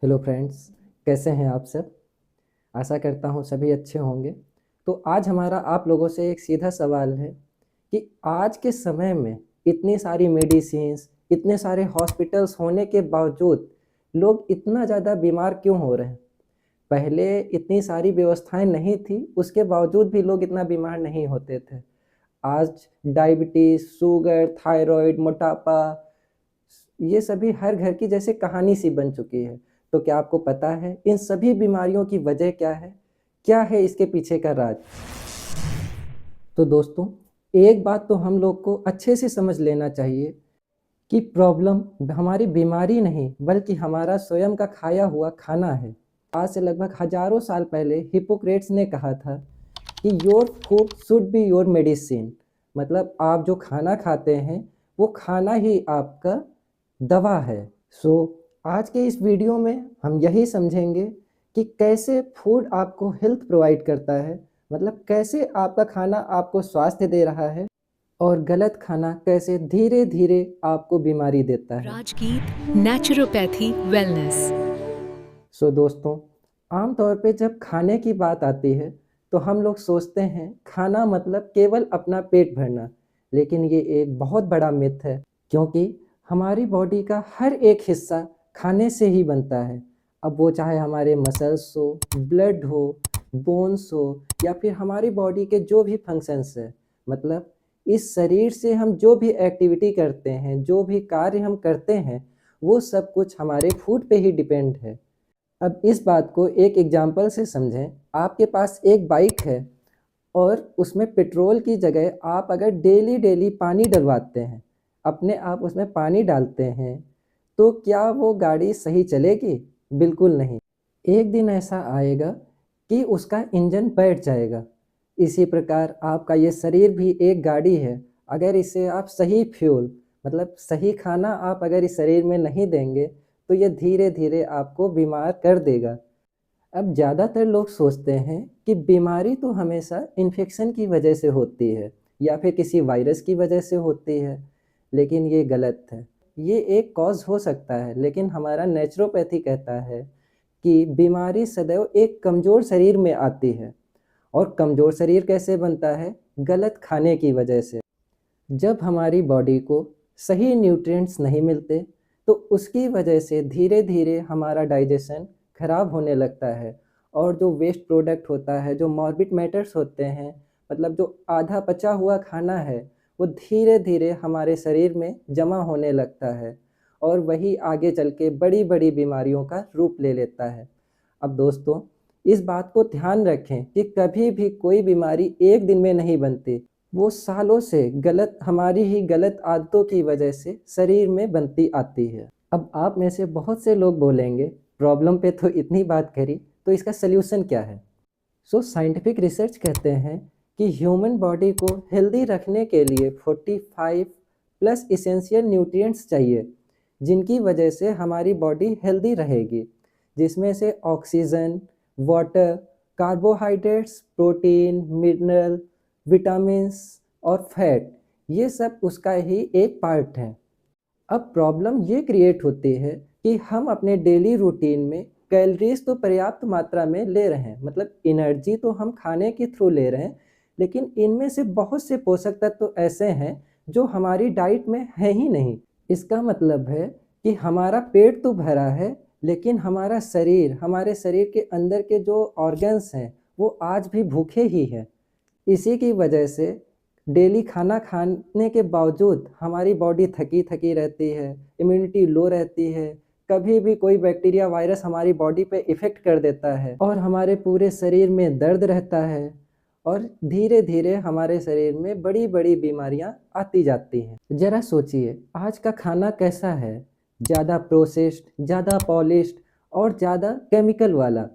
Hello friends, कैसे हैं आप सब। आशा करता हूँ सभी अच्छे होंगे। तो आज हमारा आप लोगों से एक सीधा सवाल है कि आज के समय में इतनी सारी मेडिसिन्स, इतने सारे हॉस्पिटल्स होने के बावजूद लोग इतना ज़्यादा बीमार क्यों हो रहे हैं। पहले इतनी सारी व्यवस्थाएं नहीं थी, उसके बावजूद भी लोग इतना बीमार नहीं होते थे। आज डायबिटीज़, शुगर, थायराइड, मोटापा, ये सभी हर घर की जैसे कहानी सी बन चुकी है। तो क्या आपको पता है इन सभी बीमारियों की वजह क्या है? क्या है इसके पीछे का राज? तो दोस्तों, एक बात तो हम लोग को अच्छे से समझ लेना चाहिए कि प्रॉब्लम हमारी बीमारी नहीं बल्कि हमारा स्वयं का खाया हुआ खाना है। आज से लगभग हजारों साल पहले हिप्पोक्रेट्स ने कहा था कि your food should be your medicine. मतलब आप जो खाना खाते हैं वो खाना ही आपका दवा है। सो आज के इस वीडियो में हम यही समझेंगे कि कैसे फूड आपको हेल्थ प्रोवाइड करता है, मतलब कैसे आपका खाना आपको स्वास्थ्य दे रहा है और गलत खाना कैसे धीरे धीरे आपको बीमारी देता है। राजगीत नेचुरोपैथी वेलनेस। सो दोस्तों, आमतौर पे जब खाने की बात आती है तो हम लोग सोचते हैं खाना मतलब केवल अपना पेट भरना, लेकिन ये एक बहुत बड़ा मिथ है क्योंकि हमारी बॉडी का हर एक हिस्सा खाने से ही बनता है। अब वो चाहे हमारे मसल्स हो, ब्लड हो, बोन्स हो या फिर हमारी बॉडी के जो भी फंक्शंस है, मतलब इस शरीर से हम जो भी एक्टिविटी करते हैं, जो भी कार्य हम करते हैं, वो सब कुछ हमारे फूड पे ही डिपेंड है। अब इस बात को एक एग्जाम्पल से समझें। आपके पास एक बाइक है और उसमें पेट्रोल की जगह आप अगर डेली डेली पानी डलवाते हैं, अपने आप उसमें पानी डालते हैं, तो क्या वो गाड़ी सही चलेगी? बिल्कुल नहीं। एक दिन ऐसा आएगा कि उसका इंजन बैठ जाएगा। इसी प्रकार आपका ये शरीर भी एक गाड़ी है। अगर इसे आप सही फ्यूल, मतलब सही खाना आप अगर इस शरीर में नहीं देंगे तो ये धीरे धीरे आपको बीमार कर देगा। अब ज़्यादातर लोग सोचते हैं कि बीमारी तो हमेशा इन्फेक्शन की वजह से होती है या फिर किसी वायरस की वजह से होती है, लेकिन ये गलत है। ये एक कॉज हो सकता है, लेकिन हमारा नेचुरोपैथी कहता है कि बीमारी सदैव एक कमज़ोर शरीर में आती है। और कमज़ोर शरीर कैसे बनता है? गलत खाने की वजह से। जब हमारी बॉडी को सही न्यूट्रिएंट्स नहीं मिलते तो उसकी वजह से धीरे धीरे हमारा डाइजेशन खराब होने लगता है और जो वेस्ट प्रोडक्ट होता है, जो मॉर्बिड मैटर्स होते हैं, मतलब जो आधा पचा हुआ खाना है, वो धीरे धीरे हमारे शरीर में जमा होने लगता है और वही आगे चल के बड़ी बड़ी बीमारियों का रूप ले लेता है। अब दोस्तों, इस बात को ध्यान रखें कि कभी भी कोई बीमारी एक दिन में नहीं बनती। वो सालों से गलत, हमारी ही गलत आदतों की वजह से शरीर में बनती आती है। अब आप में से बहुत से लोग बोलेंगे प्रॉब्लम पे तो इतनी बात करी, तो इसका सल्यूशन क्या है? सो साइंटिफिक रिसर्च कहते हैं कि ह्यूमन बॉडी को हेल्दी रखने के लिए 45 प्लस इसेंशियल न्यूट्रिएंट्स चाहिए, जिनकी वजह से हमारी बॉडी हेल्दी रहेगी, जिसमें से oxygen, water, carbohydrates, protein, mineral, vitamins और फैट, ये सब उसका ही एक पार्ट है। अब प्रॉब्लम ये क्रिएट होती है कि हम अपने डेली रूटीन में कैलोरीज तो पर्याप्त मात्रा में ले रहे हैं, मतलब एनर्जी तो हम खाने के थ्रू ले रहे हैं, लेकिन इनमें से बहुत से पोषक तत्व तो ऐसे हैं जो हमारी डाइट में है ही नहीं। इसका मतलब है कि हमारा पेट तो भरा है, लेकिन हमारा शरीर, हमारे शरीर के अंदर के जो ऑर्गन्स हैं वो आज भी भूखे ही हैं। इसी की वजह से डेली खाना खाने के बावजूद हमारी बॉडी थकी थकी रहती है, इम्यूनिटी लो रहती है, कभी भी कोई बैक्टीरिया, वायरस हमारी बॉडी पे इफ़ेक्ट कर देता है और हमारे पूरे शरीर में दर्द रहता है और धीरे धीरे हमारे शरीर में बड़ी बड़ी बीमारियां आती जाती हैं। ज़रा सोचिए आज का खाना कैसा है? ज़्यादा प्रोसेस्ड, ज़्यादा पॉलिश्ड और ज़्यादा केमिकल वाला।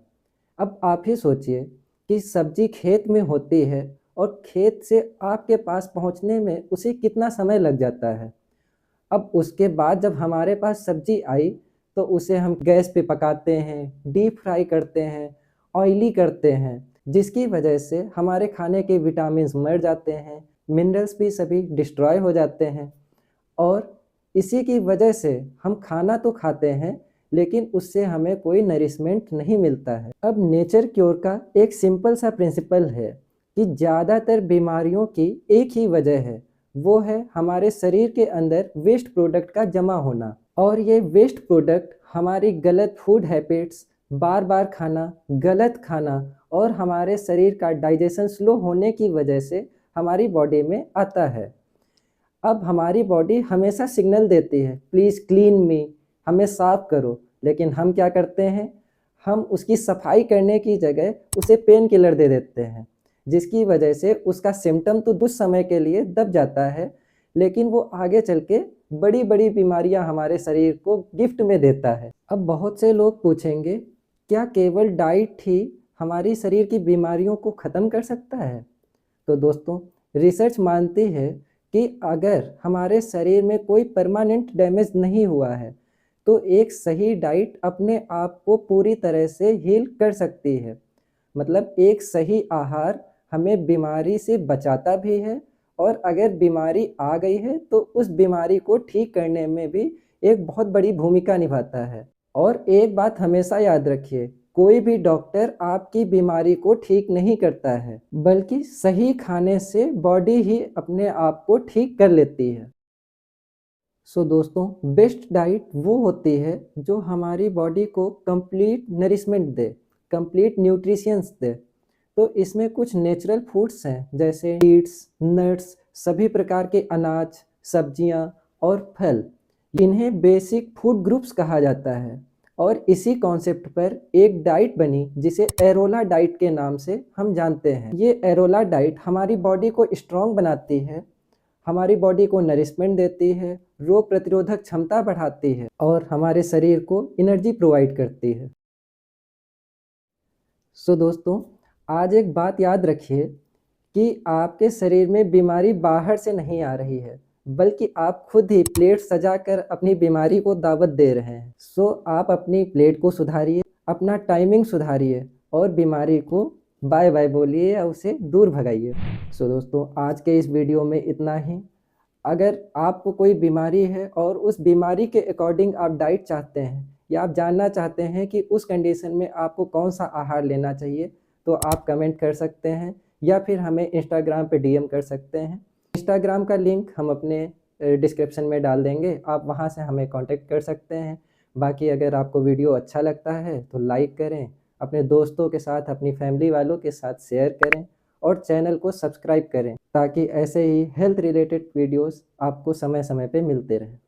अब आप ही सोचिए कि सब्जी खेत में होती है और खेत से आपके पास पहुंचने में उसे कितना समय लग जाता है। अब उसके बाद जब हमारे पास सब्जी आई तो उसे हम गैस पे पकाते हैं, डीप फ्राई करते हैं, ऑयली करते हैं, जिसकी वजह से हमारे खाने के विटामिन्स मर जाते हैं, मिनरल्स भी सभी डिस्ट्रॉय हो जाते हैं और इसी की वजह से हम खाना तो खाते हैं, लेकिन उससे हमें कोई नरिशमेंट नहीं मिलता है। अब नेचर क्योर का एक सिंपल सा प्रिंसिपल है कि ज़्यादातर बीमारियों की एक ही वजह है, वो है हमारे शरीर के अंदर वेस्ट प्रोडक्ट का जमा होना। और ये वेस्ट प्रोडक्ट हमारी गलत फूड हैबिट्स, बार बार खाना, गलत खाना और हमारे शरीर का डाइजेशन स्लो होने की वजह से हमारी बॉडी में आता है। अब हमारी बॉडी हमेशा सिग्नल देती है, प्लीज़ क्लीन मी, हमें साफ करो, लेकिन हम क्या करते हैं, हम उसकी सफाई करने की जगह उसे पेन किलर दे देते हैं, जिसकी वजह से उसका सिम्टम तो कुछ समय के लिए दब जाता है, लेकिन वो आगे चल के बड़ी बड़ी बीमारियां हमारे शरीर को गिफ्ट में देता है। अब बहुत से लोग पूछेंगे, क्या केवल डाइट ही हमारी शरीर की बीमारियों को ख़त्म कर सकता है? तो दोस्तों, रिसर्च मानती है कि अगर हमारे शरीर में कोई परमानेंट डैमेज नहीं हुआ है, तो एक सही डाइट अपने आप को पूरी तरह से हील कर सकती है। मतलब एक सही आहार हमें बीमारी से बचाता भी है, और अगर बीमारी आ गई है तो उस बीमारी को ठीक करने में भी एक बहुत बड़ी भूमिका निभाता है। और एक बात हमेशा याद रखिए, कोई भी डॉक्टर आपकी बीमारी को ठीक नहीं करता है, बल्कि सही खाने से बॉडी ही अपने आप को ठीक कर लेती है। सो दोस्तों, बेस्ट डाइट वो होती है जो हमारी बॉडी को कंप्लीट नरिशमेंट दे, कंप्लीट न्यूट्रिशंस दे। तो इसमें कुछ नेचुरल फूड्स हैं, जैसे सीड्स, नट्स, सभी प्रकार के अनाज, सब्जियां और फल। इन्हें बेसिक फूड ग्रुप्स कहा जाता है। और इसी कॉन्सेप्ट पर एक डाइट बनी जिसे एरोला डाइट के नाम से हम जानते हैं। ये एरोला डाइट हमारी बॉडी को स्ट्रॉन्ग बनाती है, हमारी बॉडी को नरिशमेंट देती है, रोग प्रतिरोधक क्षमता बढ़ाती है और हमारे शरीर को एनर्जी प्रोवाइड करती है। सो दोस्तों, आज एक बात याद रखिए कि आपके शरीर में बीमारी बाहर से नहीं आ रही है, बल्कि आप खुद ही प्लेट सजाकर अपनी बीमारी को दावत दे रहे हैं। सो आप अपनी प्लेट को सुधारिए, अपना टाइमिंग सुधारिए और बीमारी को बाय बाय बोलिए या उसे दूर भगाइए। सो दोस्तों, आज के इस वीडियो में इतना ही। अगर आपको कोई बीमारी है और उस बीमारी के अकॉर्डिंग आप डाइट चाहते हैं, या आप जानना चाहते हैं कि उस कंडीशन में आपको कौन सा आहार लेना चाहिए, तो आप कमेंट कर सकते हैं या फिर हमें इंस्टाग्राम पे डीएम कर सकते हैं। इंस्टाग्राम का लिंक हम अपने डिस्क्रिप्शन में डाल देंगे, आप वहां से हमें कांटेक्ट कर सकते हैं। बाकी अगर आपको वीडियो अच्छा लगता है तो लाइक करें, अपने दोस्तों के साथ, अपनी फैमिली वालों के साथ शेयर करें और चैनल को सब्सक्राइब करें, ताकि ऐसे ही हेल्थ रिलेटेड वीडियोस आपको समय समय पे मिलते रहें।